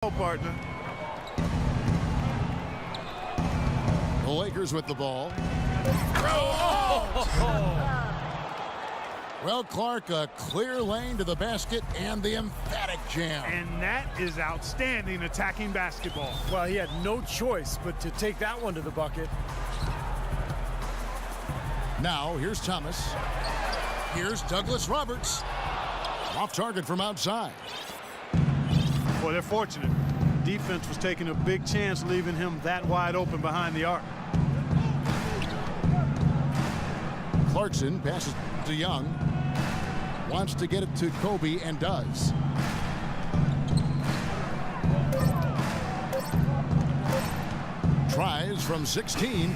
Partner. The Lakers with the ball. Well, Clark, a clear lane to the basket and the emphatic jam. And that is outstanding attacking basketball. Well, he had no choice but to take that one to the bucket. Now, here's Thomas. Here's Douglas Roberts. Off target from outside. Well, they're fortunate. Defense was taking a big chance leaving him that wide open behind the arc. Clarkson passes to Young. Wants to get it to Kobe and does. Tries from 16.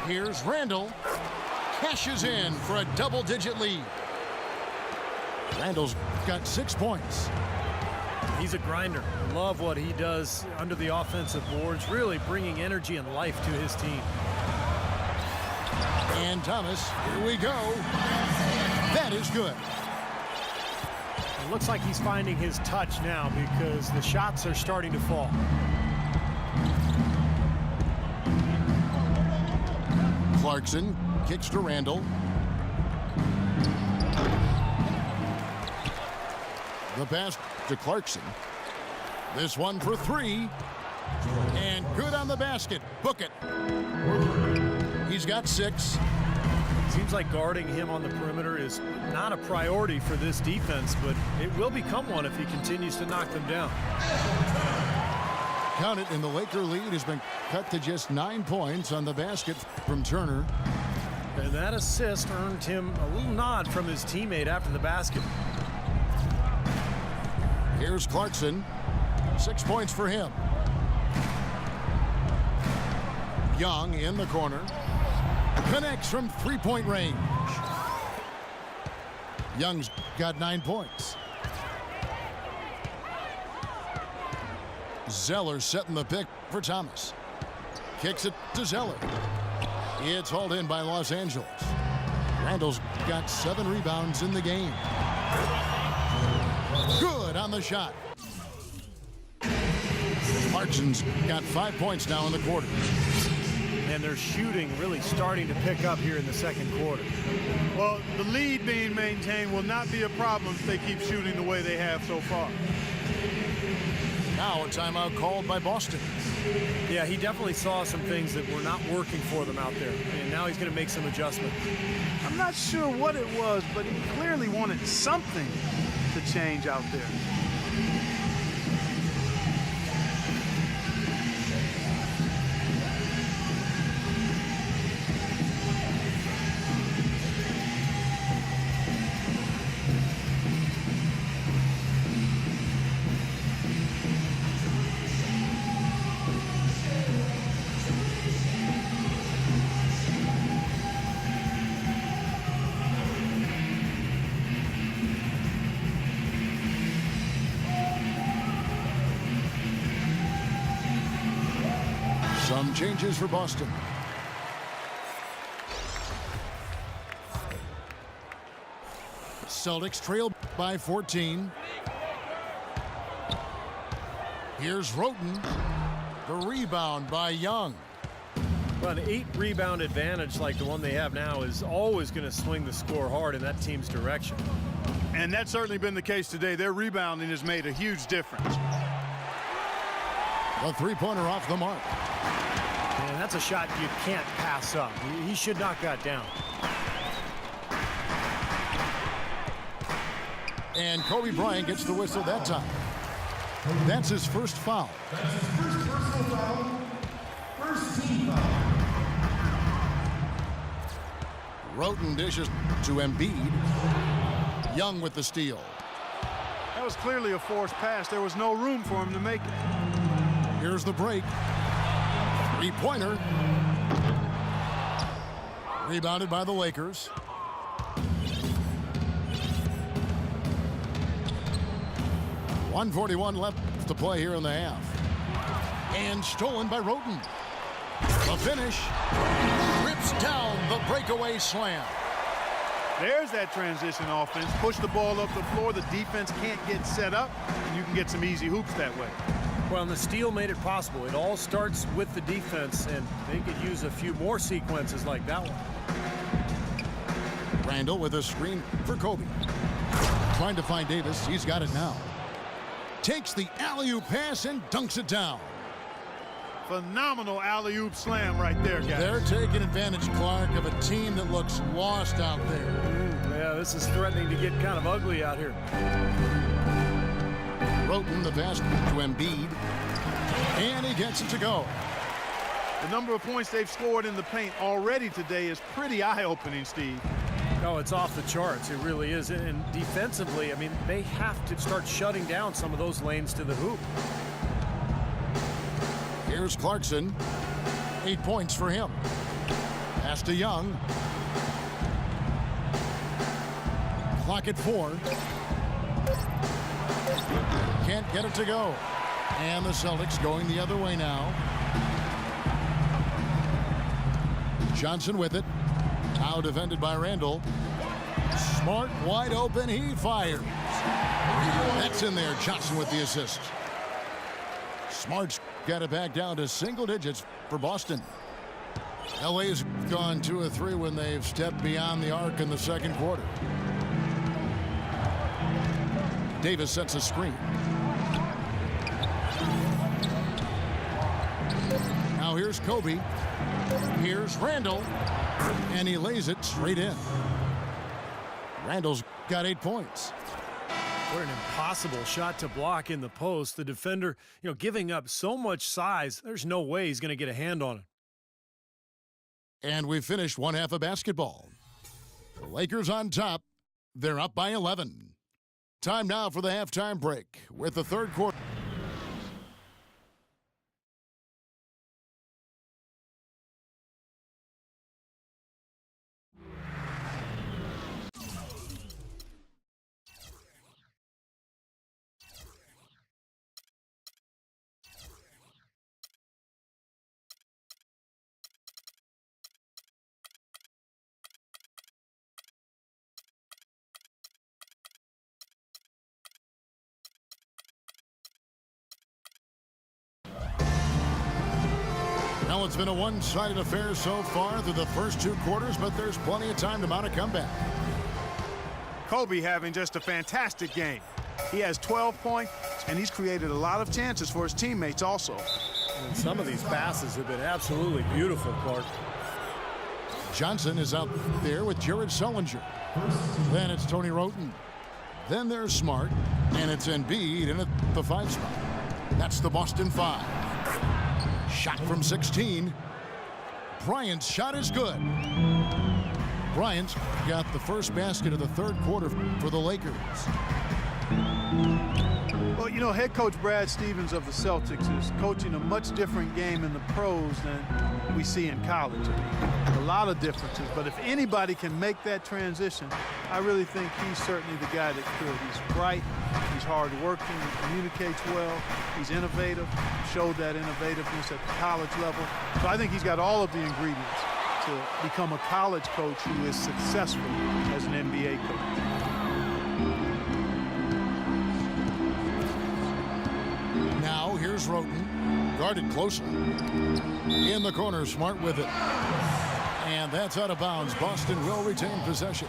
Here's Randall. Cashes in for a double-digit lead. Randall's got 6 points. He's a grinder. Love what he does under the offensive boards, really bringing energy and life to his team. And Thomas, here we go. That is good. It looks like he's finding his touch now because the shots are starting to fall. Clarkson kicks to Randall. The pass to Clarkson. This one for 3. And good on the basket. Book it. He's got 6. Seems like guarding him on the perimeter is not a priority for this defense, but it will become one if he continues to knock them down. Count it, and the Laker lead has been cut to just 9 points on the basket from Turner. And that assist earned him a little nod from his teammate after the basket. Here's Clarkson. 6 points for him. Young in the corner. Connects from 3-point range. Young's got 9 points. Zeller setting the pick for Thomas. Kicks it to Zeller. It's hauled in by Los Angeles. Randall's got 7 rebounds in the game. Good on the shot. Clarkson's got 5 points now in the quarter. And their shooting really starting to pick up here in the second quarter. Well, the lead being maintained will not be a problem if they keep shooting the way they have so far. Now a timeout called by Boston. Yeah, he definitely saw some things that were not working for them out there. And now he's going to make some adjustments. I'm not sure what it was, but he clearly wanted something to change out there. Some changes for Boston. Celtics trail by 14. Here's Roten. The rebound by Young. Well, an 8-rebound advantage like the one they have now is always going to swing the score hard in that team's direction. And that's certainly been the case today. Their rebounding has made a huge difference. A 3-pointer off the mark. And that's a shot you can't pass up. He should knock that down. And Kobe Bryant gets the whistle that time. That's his first foul. That's his first personal foul. First team foul. Roten dishes to Embiid. Young with the steal. That was clearly a forced pass. There was no room for him to make it. Here's the break. 3-pointer. Rebounded by the Lakers. .141 left to play here in the half. And stolen by Roten. The finish. Rips down the breakaway slam. There's that transition offense. Push the ball up the floor. The defense can't get set up, and you can get some easy hoops that way. Well, and the steal made it possible. It all starts with the defense, and they could use a few more sequences like that one. Randall with a screen for Kobe. Trying to find Davis. He's got it now. Takes the alley-oop pass and dunks it down. Phenomenal alley-oop slam right there, guys. They're taking advantage, Clark, of a team that looks lost out there. Yeah, this is threatening to get kind of ugly out here. Roten the pass to Embiid. And he gets it to go. The number of points they've scored in the paint already today is pretty eye-opening, Steve. No, it's off the charts. It really is. And defensively, I mean, they have to start shutting down some of those lanes to the hoop. Here's Clarkson. 8 points for him. Pass to Young. Clock at 4. Can't get it to go. And the Celtics going the other way now. Johnson with it. Now defended by Randall. Smart wide open. He fires. That's in there. Johnson with the assist. Smart's got it back down to single digits for Boston. LA's gone 2 of 3 when they've stepped beyond the arc in the second quarter. Davis sets a screen. Now here's Kobe. Here's Randall. And he lays it straight in. Randall's got 8 points. What an impossible shot to block in the post. The defender, giving up so much size, there's no way he's going to get a hand on it. And we've finished one half of basketball. The Lakers on top. They're up by 11. Time now for the halftime break with the third quarter. Well, it's been a one-sided affair so far through the first 2 quarters, but there's plenty of time to mount a comeback. Kobe having just a fantastic game. He has 12 points, and he's created a lot of chances for his teammates also. And some of these passes have been absolutely beautiful, Clark. Johnson is out there with Jared Sullinger. Then it's Tony Roten. Then there's Smart, and it's Embiid in at the 5 spot. That's the Boston 5. Shot from 16. Bryant's shot is good. Bryant's got the first basket of the third quarter for the Lakers. Well, head coach Brad Stevens of the Celtics is coaching a much different game in the pros than we see in college. A lot of differences, but if anybody can make that transition, I really think he's certainly the guy that could. He's bright, he's hard-working, he communicates well, he's innovative, showed that innovativeness at the college level. So I think he's got all of the ingredients to become a college coach who is successful as an NBA coach. Now here's Roten, guarded closely. In the corner, Smart with it. And that's out of bounds. Boston will retain possession.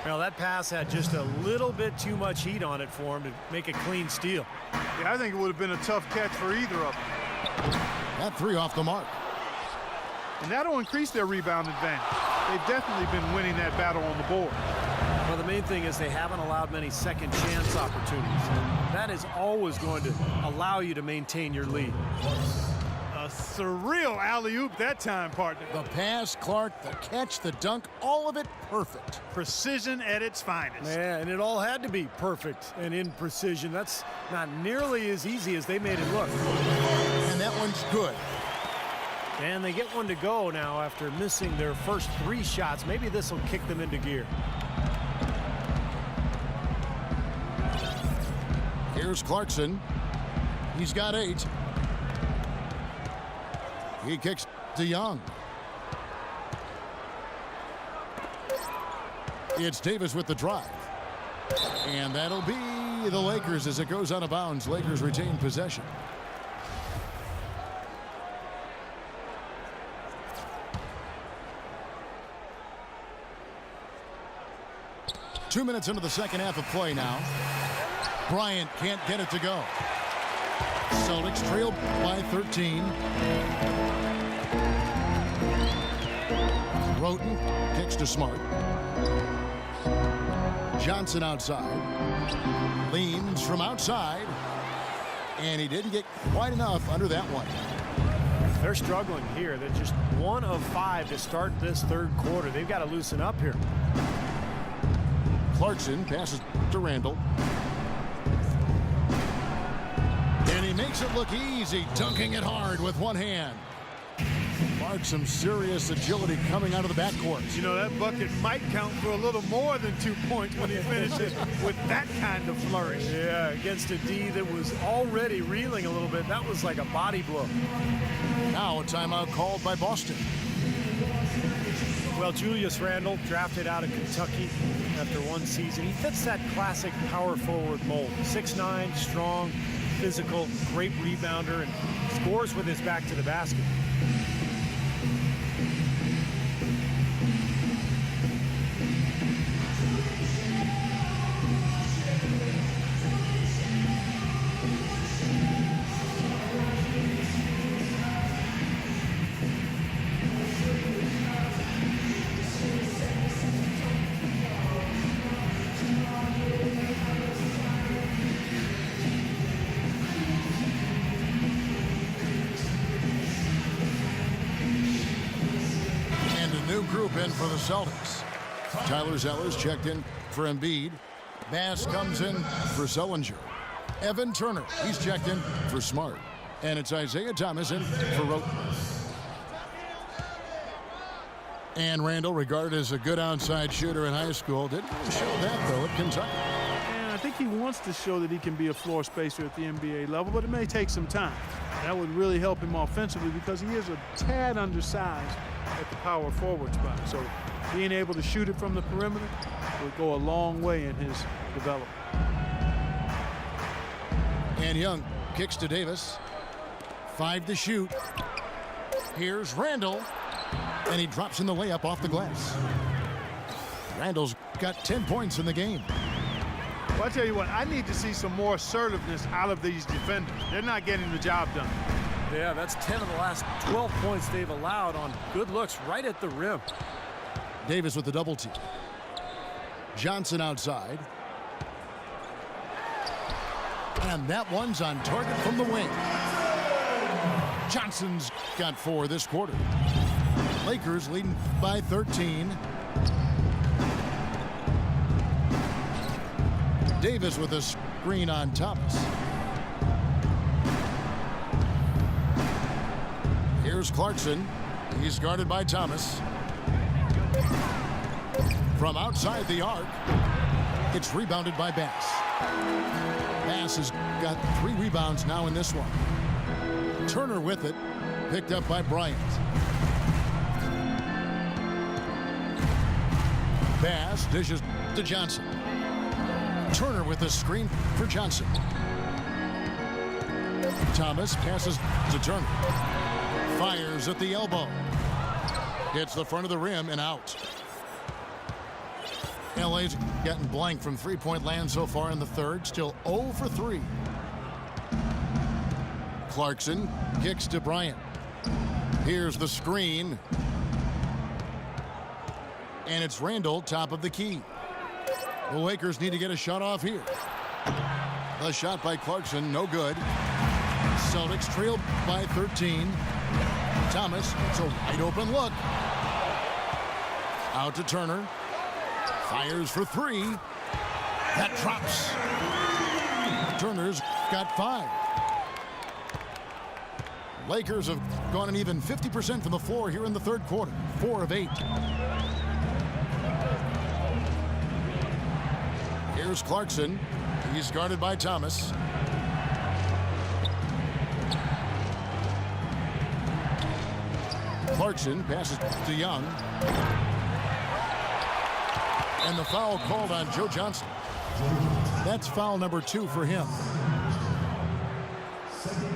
Well, that pass had just a little bit too much heat on it for him to make a clean steal. Yeah, I think it would have been a tough catch for either of them. That 3 off the mark. And that'll increase their rebound advantage. They've definitely been winning that battle on the board. Well, the main thing is they haven't allowed many second chance opportunities. And that is always going to allow you to maintain your lead. A surreal alley-oop that time, partner. The pass, Clark, the catch, the dunk, all of it perfect. Precision at its finest. Yeah, and it all had to be perfect and in precision. That's not nearly as easy as they made it look. And that one's good. And they get one to go now after missing their first 3 shots. Maybe this will kick them into gear. Here's Clarkson. He's got 8. He kicks to Young. It's Davis with the drive. And that'll be the Lakers as it goes out of bounds. Lakers retain possession. Two minutes into the second half of play now. Bryant can't get it to go. Celtics trail by 13. Roten kicks to Smart. Johnson outside. Leans from outside. And he didn't get quite enough under that one. They're struggling here. They're just 1 of 5 to start this third quarter. They've got to loosen up here. Clarkson passes to Randall. And he makes it look easy, dunking it hard with one hand. Clark, some serious agility coming out of the backcourt. You know, that bucket might count for a little more than 2 points when he finishes with that kind of flourish. Yeah, against a D that was already reeling a little bit. That was like a body blow. Now a timeout called by Boston. Well, Julius Randle, drafted out of Kentucky after 1 season. He fits that classic power forward mold. 6'9", strong, physical, great rebounder, and scores with his back to the basket. Group in for the Celtics. Tyler Zeller's checked in for Embiid. Bass comes in for Sullinger. Evan Turner, he's checked in for Smart. And it's Isaiah Thomas in for Roten. And Randall, regarded as a good outside shooter in high school, didn't really show that, though, at Kentucky. And I think he wants to show that he can be a floor spacer at the NBA level, but it may take some time. That would really help him offensively because he is a tad undersized at the power forward spot. So being able to shoot it from the perimeter will go a long way in his development. And Young kicks to Davis. 5 to shoot. Here's Randall. And he drops in the layup off the glass. Randall's got 10 points in the game. Well, I tell you what, I need to see some more assertiveness out of these defenders. They're not getting the job done. Yeah, that's 10 of the last 12 points they've allowed on good looks right at the rim. Davis with the double team. Johnson outside. And that one's on target from the wing. Johnson's got 4 this quarter. Lakers leading by 13. Davis with a screen on Thomas. Here's Clarkson. He's guarded by Thomas. From outside the arc, it's rebounded by Bass. Bass has got 3 rebounds now in this one. Turner with it, picked up by Bryant. Bass dishes to Johnson. Turner with a screen for Johnson. Thomas passes to Turner. Fires at the elbow. Hits the front of the rim and out. LA's gotten blank from three-point land so far in the third. Still 0 for 3. Clarkson kicks to Bryant. Here's the screen. And it's Randall, top of the key. The Lakers need to get a shot off here. The shot by Clarkson, no good. Celtics trail by 13. Thomas, it's a wide open look. Out to Turner. Fires for 3. That drops. Turner's got 5. Lakers have gone an even 50% from the floor here in the third quarter. 4 of 8. Here's Clarkson. He's guarded by Thomas. Clarkson passes to Young. And the foul called on Joe Johnson. That's foul number 2 for him.